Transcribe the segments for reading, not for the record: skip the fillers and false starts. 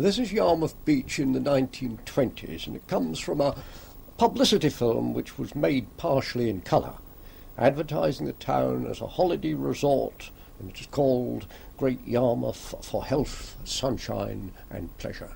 This is Yarmouth Beach in the 1920s, and it comes from a publicity film which was made partially in colour, advertising the town as a holiday resort, and it is called Great Yarmouth for health, sunshine and pleasure.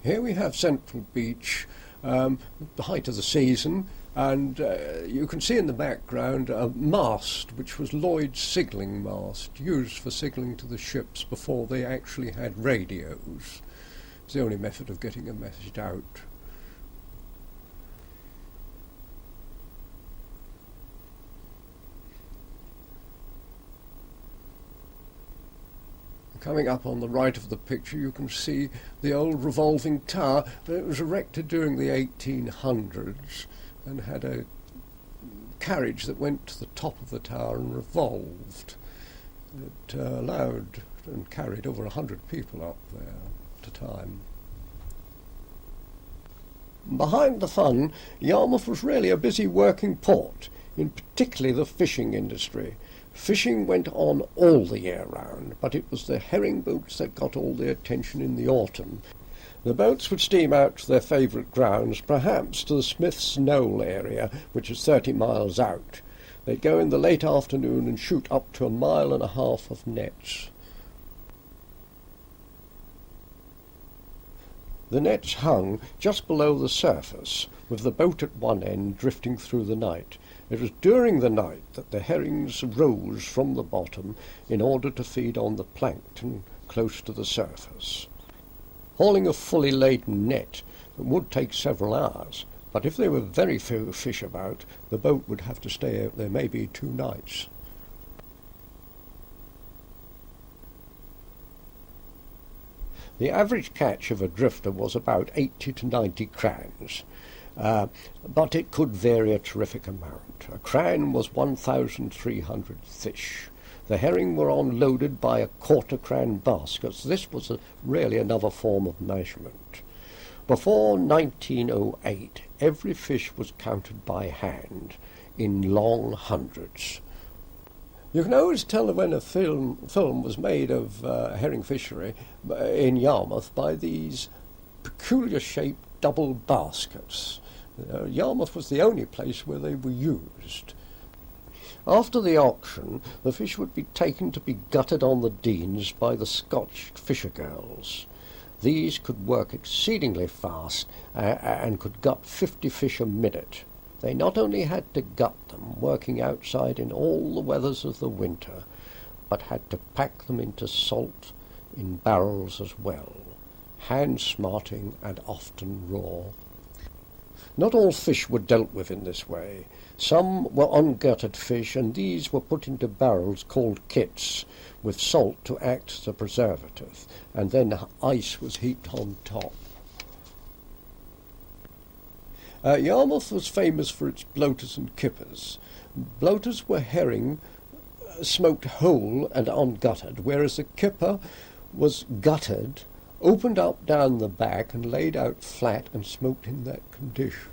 Here we have Central Beach, the height of the season, and you can see in the background a mast which was Lloyd's signalling mast, used for signalling to the ships before they actually had radios. It's the only method of getting a message out. Coming up on the right of the picture you can see the old revolving tower. It was erected during the 1800s and had a carriage that went to the top of the tower and revolved. It allowed and carried over 100 people up there at a time. Behind the fun, Yarmouth was really a busy working port, in particularly the fishing industry. Fishing went on all the year round, but it was the herring boats that got all the attention in the autumn. The boats would steam out to their favourite grounds, perhaps to the Smith's Knoll area, which is 30 miles out. They'd go in the late afternoon and shoot up to 1.5 miles of nets. The nets hung just below the surface, with the boat at one end drifting through the night. It was during the night that the herrings rose from the bottom in order to feed on the plankton close to the surface. Hauling a fully laden net would take several hours, but if there were very few fish about, the boat would have to stay out there maybe 2 nights. The average catch of a drifter was about 80 to 90 crans. But it could vary a terrific amount. A cran was 1,300 fish. The herring were unloaded by a quarter-cran baskets. This was really another form of measurement. Before 1908, every fish was counted by hand in long hundreds. You can always tell when a film was made of herring fishery in Yarmouth by these peculiar shaped double baskets. Yarmouth was the only place where they were used. After the auction, the fish would be taken to be gutted on the Denes by the Scotch fisher girls. These could work exceedingly fast and could gut 50 fish a minute. They not only had to gut them, working outside in all the weathers of the winter, but had to pack them into salt in barrels as well, hand-smarting and often raw. Not all fish were dealt with in this way. Some were ungutted fish, and these were put into barrels called kits, with salt to act as a preservative, and then ice was heaped on top. Yarmouth was famous for its bloaters and kippers. Bloaters were herring smoked whole and ungutted, whereas a kipper was gutted, opened up down the back and laid out flat and smoked in that condition.